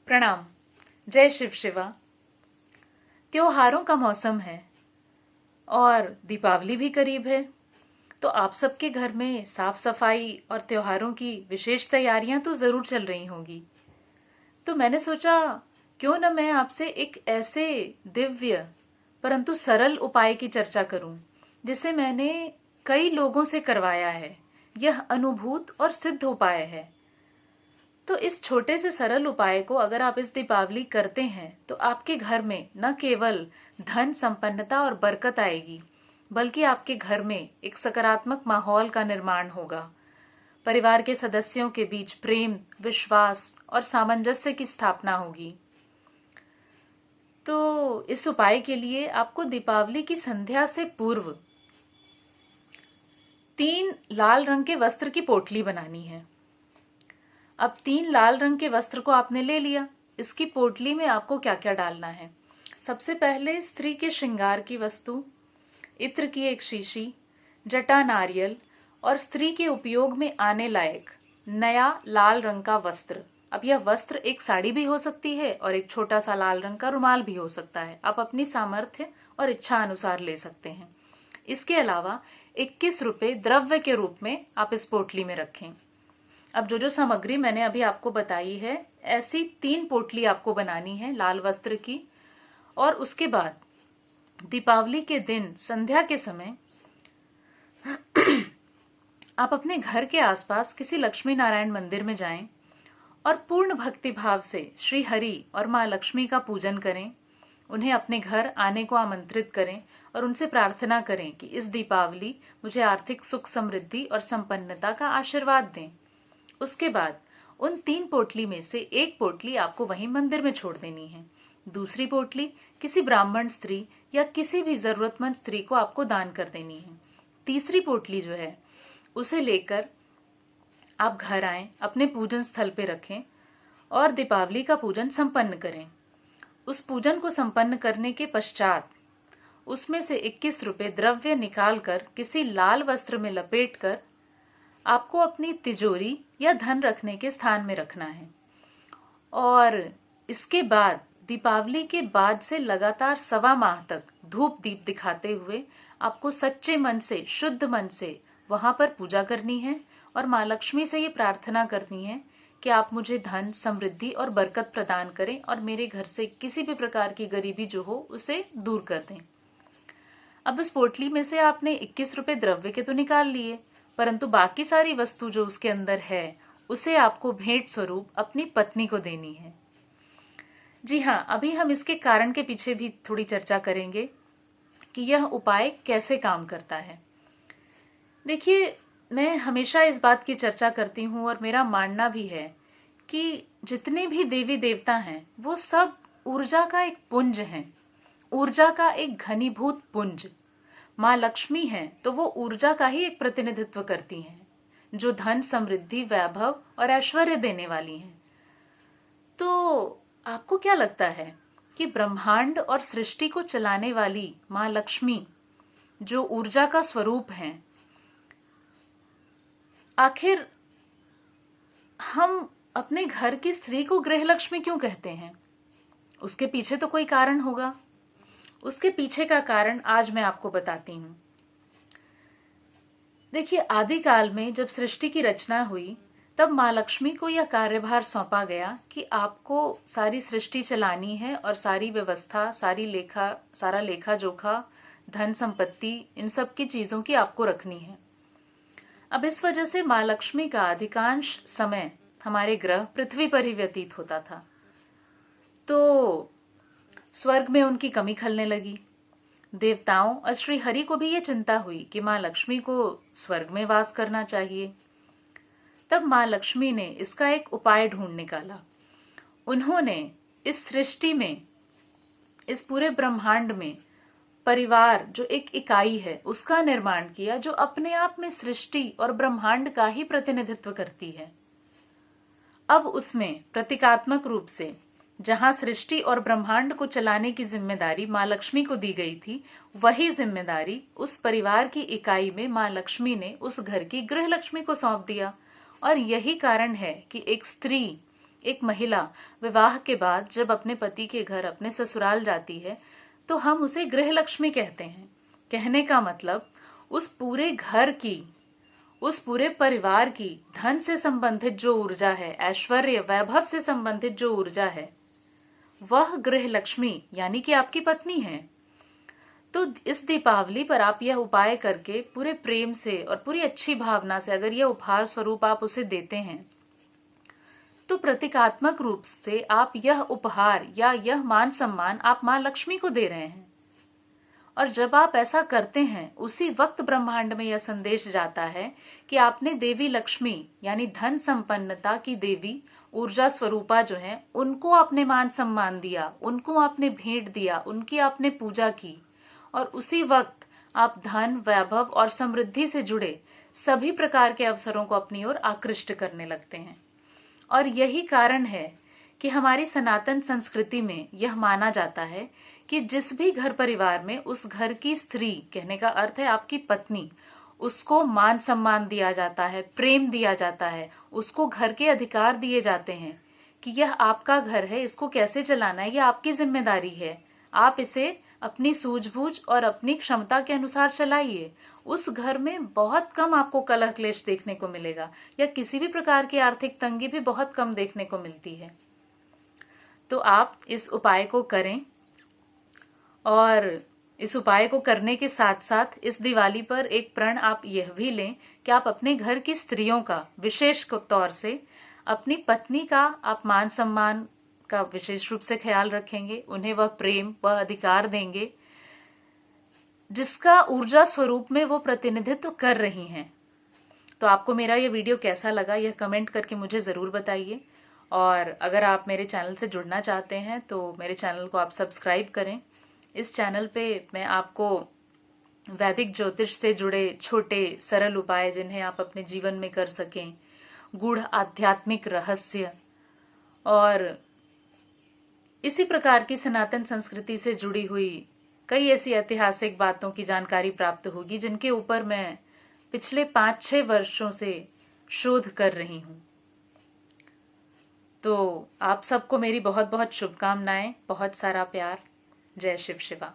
प्रणाम। जय शिव शिवा। त्योहारों का मौसम है और दीपावली भी करीब है, तो आप सबके घर में साफ सफाई और त्योहारों की विशेष तैयारियां तो जरूर चल रही होंगी। तो मैंने सोचा क्यों न मैं आपसे एक ऐसे दिव्य परंतु सरल उपाय की चर्चा करूं जिसे मैंने कई लोगों से करवाया है। यह अनुभूत और सिद्ध उपाय है। तो इस छोटे से सरल उपाय को अगर आप इस दीपावली करते हैं तो आपके घर में न केवल धन संपन्नता और बरकत आएगी, बल्कि आपके घर में एक सकारात्मक माहौल का निर्माण होगा। परिवार के सदस्यों के बीच प्रेम, विश्वास और सामंजस्य की स्थापना होगी। तो इस उपाय के लिए आपको दीपावली की संध्या से पूर्व 3 लाल रंग के वस्त्र की पोटली बनानी है। अब 3 लाल रंग के वस्त्र को आपने ले लिया। इसकी पोटली में आपको क्या क्या डालना है? सबसे पहले स्त्री के श्रृंगार की वस्तु, इत्र की एक शीशी, जटा नारियल और स्त्री के उपयोग में आने लायक नया लाल रंग का वस्त्र। अब यह वस्त्र एक साड़ी भी हो सकती है और एक छोटा सा लाल रंग का रुमाल भी हो सकता है। आप अपनी सामर्थ्य और इच्छा अनुसार ले सकते हैं। इसके अलावा 21 रुपए द्रव्य के रूप में आप इस पोटली में रखें। अब जो सामग्री मैंने अभी आपको बताई है, ऐसी 3 पोटली आपको बनानी है लाल वस्त्र की। और उसके बाद दीपावली के दिन संध्या के समय आप अपने घर के आसपास किसी लक्ष्मी नारायण मंदिर में जाएं और पूर्ण भक्ति भाव से श्री हरि और माँ लक्ष्मी का पूजन करें। उन्हें अपने घर आने को आमंत्रित करें और उनसे प्रार्थना करें कि इस दीपावली मुझे आर्थिक सुख, समृद्धि और संपन्नता का आशीर्वाद दें। उसके बाद उन 3 पोटली में से एक पोटली आपको वहीं मंदिर में छोड़ देनी है। दूसरी पोटली किसी ब्राह्मण स्त्री या किसी भी जरूरतमंद स्त्री को आपको दान कर देनी है। तीसरी पोटली जो है उसे लेकर आप घर आएं, अपने पूजन स्थल पे रखें और दीपावली का पूजन संपन्न करें। उस पूजन को संपन्न करने के पश्चात उसमें से 21 रुपए द्रव्य निकालकर किसी लाल वस्त्र में लपेटकर आपको अपनी तिजोरी या धन रखने के स्थान में रखना है। और इसके बाद दीपावली के बाद से लगातार 1.25 माह तक धूप दीप दिखाते हुए आपको सच्चे मन से, शुद्ध मन से वहां पर पूजा करनी है और माँ लक्ष्मी से ये प्रार्थना करनी है कि आप मुझे धन, समृद्धि और बरकत प्रदान करें और मेरे घर से किसी भी प्रकार की गरीबी जो हो उसे दूर कर दें। अब इस पोटली में से आपने 21 रुपए द्रव्य के तो निकाल लिए, परंतु बाकी सारी वस्तु जो उसके अंदर है उसे आपको भेंट स्वरूप अपनी पत्नी को देनी है। जी हाँ, अभी हम इसके कारण के पीछे भी थोड़ी चर्चा करेंगे कि यह उपाय कैसे काम करता है। देखिए, मैं हमेशा इस बात की चर्चा करती हूँ और मेरा मानना भी है कि जितने भी देवी देवता हैं वो सब ऊर्जा का एक पुंज हैं, ऊर्जा का एक घनीभूत पुंज। माँ लक्ष्मी है तो वो ऊर्जा का ही एक प्रतिनिधित्व करती हैं, जो धन, समृद्धि, वैभव और ऐश्वर्य देने वाली हैं। तो आपको क्या लगता है कि ब्रह्मांड और सृष्टि को चलाने वाली माँ लक्ष्मी जो ऊर्जा का स्वरूप है, आखिर हम अपने घर की स्त्री को गृह लक्ष्मी क्यों कहते हैं? उसके पीछे तो कोई कारण होगा। उसके पीछे का कारण आज मैं आपको बताती हूं। देखिए, आदिकाल में जब सृष्टि की रचना हुई तब माँ लक्ष्मी को यह कार्यभार सौंपा गया कि आपको सारी सृष्टि चलानी है और सारी व्यवस्था, सारा लेखा जोखा, धन संपत्ति, इन सब की चीजों की आपको रखनी है। अब इस वजह से माँ लक्ष्मी का अधिकांश समय हमारे ग्रह पृथ्वी पर ही व्यतीत होता था। तो स्वर्ग में उनकी कमी खलने लगी। देवताओं और श्री हरि को भी ये चिंता हुई कि माँ लक्ष्मी को स्वर्ग में वास करना चाहिए। तब माँ लक्ष्मी ने इसका एक उपाय ढूंढ निकाला। उन्होंने इस सृष्टि में, इस पूरे ब्रह्मांड में परिवार जो एक इकाई है उसका निर्माण किया, जो अपने आप में सृष्टि और ब्रह्मांड का ही प्रतिनिधित्व करती है। अब उसमें प्रतीकात्मक रूप से जहां सृष्टि और ब्रह्मांड को चलाने की जिम्मेदारी माँ लक्ष्मी को दी गई थी, वही जिम्मेदारी उस परिवार की इकाई में माँ लक्ष्मी ने उस घर की गृह लक्ष्मी को सौंप दिया। और यही कारण है कि एक स्त्री एक महिला विवाह के बाद जब अपने पति के घर अपने ससुराल जाती है तो हम उसे गृह लक्ष्मी कहते हैं। कहने का मतलब उस पूरे घर की, उस पूरे परिवार की धन से संबंधित जो ऊर्जा है, ऐश्वर्य वैभव से संबंधित जो ऊर्जा है, वह गृह लक्ष्मी यानी कि आपकी पत्नी है। तो इस दीपावली पर आप यह उपाय करके पूरे प्रेम से और पूरी अच्छी भावना से अगर यह उपहार स्वरूप आप उसे देते हैं तो प्रतीकात्मक रूप से आप यह उपहार या यह मान सम्मान आप मां लक्ष्मी को दे रहे हैं। और जब आप ऐसा करते हैं उसी वक्त ब्रह्मांड में यह संदेश जाता है कि आपने देवी लक्ष्मी यानी धन संपन्नता की देवी ऊर्जा स्वरूपा जो है उनको आपने मान सम्मान दिया, उनको आपने भेंट दिया, उनकी आपने पूजा की और उसी वक्त आप धन वैभव और समृद्धि से जुड़े सभी प्रकार के अवसरों को अपनी ओर आकृष्ट करने लगते हैं। और यही कारण है कि हमारी सनातन संस्कृति में यह माना जाता है कि जिस भी घर परिवार में उस घर की स्त्री, कहने का अर्थ है आपकी पत्नी, उसको मान सम्मान दिया जाता है, प्रेम दिया जाता है, उसको घर के अधिकार दिए जाते हैं कि यह आपका घर है, इसको कैसे चलाना है यह आपकी जिम्मेदारी है, आप इसे अपनी सूझबूझ और अपनी क्षमता के अनुसार चलाइए। उस घर में बहुत कम आपको कलह क्लेश देखने को मिलेगा या किसी भी प्रकार की आर्थिक तंगी भी बहुत कम देखने को मिलती है। तो आप इस उपाय को करें और इस उपाय को करने के साथ साथ इस दिवाली पर एक प्रण आप यह भी लें कि आप अपने घर की स्त्रियों का विशेष तौर से अपनी पत्नी का आप मान सम्मान का विशेष रूप से ख्याल रखेंगे, उन्हें वह प्रेम वह अधिकार देंगे जिसका ऊर्जा स्वरूप में वो प्रतिनिधित्व कर रही हैं। तो आपको मेरा ये वीडियो कैसा लगा यह कमेंट करके मुझे जरूर बताइए। और अगर आप मेरे चैनल से जुड़ना चाहते हैं तो मेरे चैनल को आप सब्सक्राइब करें। इस चैनल पे मैं आपको वैदिक ज्योतिष से जुड़े छोटे सरल उपाय जिन्हें आप अपने जीवन में कर सकें, गूढ़ आध्यात्मिक रहस्य और इसी प्रकार की सनातन संस्कृति से जुड़ी हुई कई ऐसी ऐतिहासिक बातों की जानकारी प्राप्त होगी जिनके ऊपर मैं पिछले 5-6 वर्षों से शोध कर रही हूं। तो आप सबको मेरी बहुत बहुत शुभकामनाएं, बहुत सारा प्यार। जय शिव शिवा।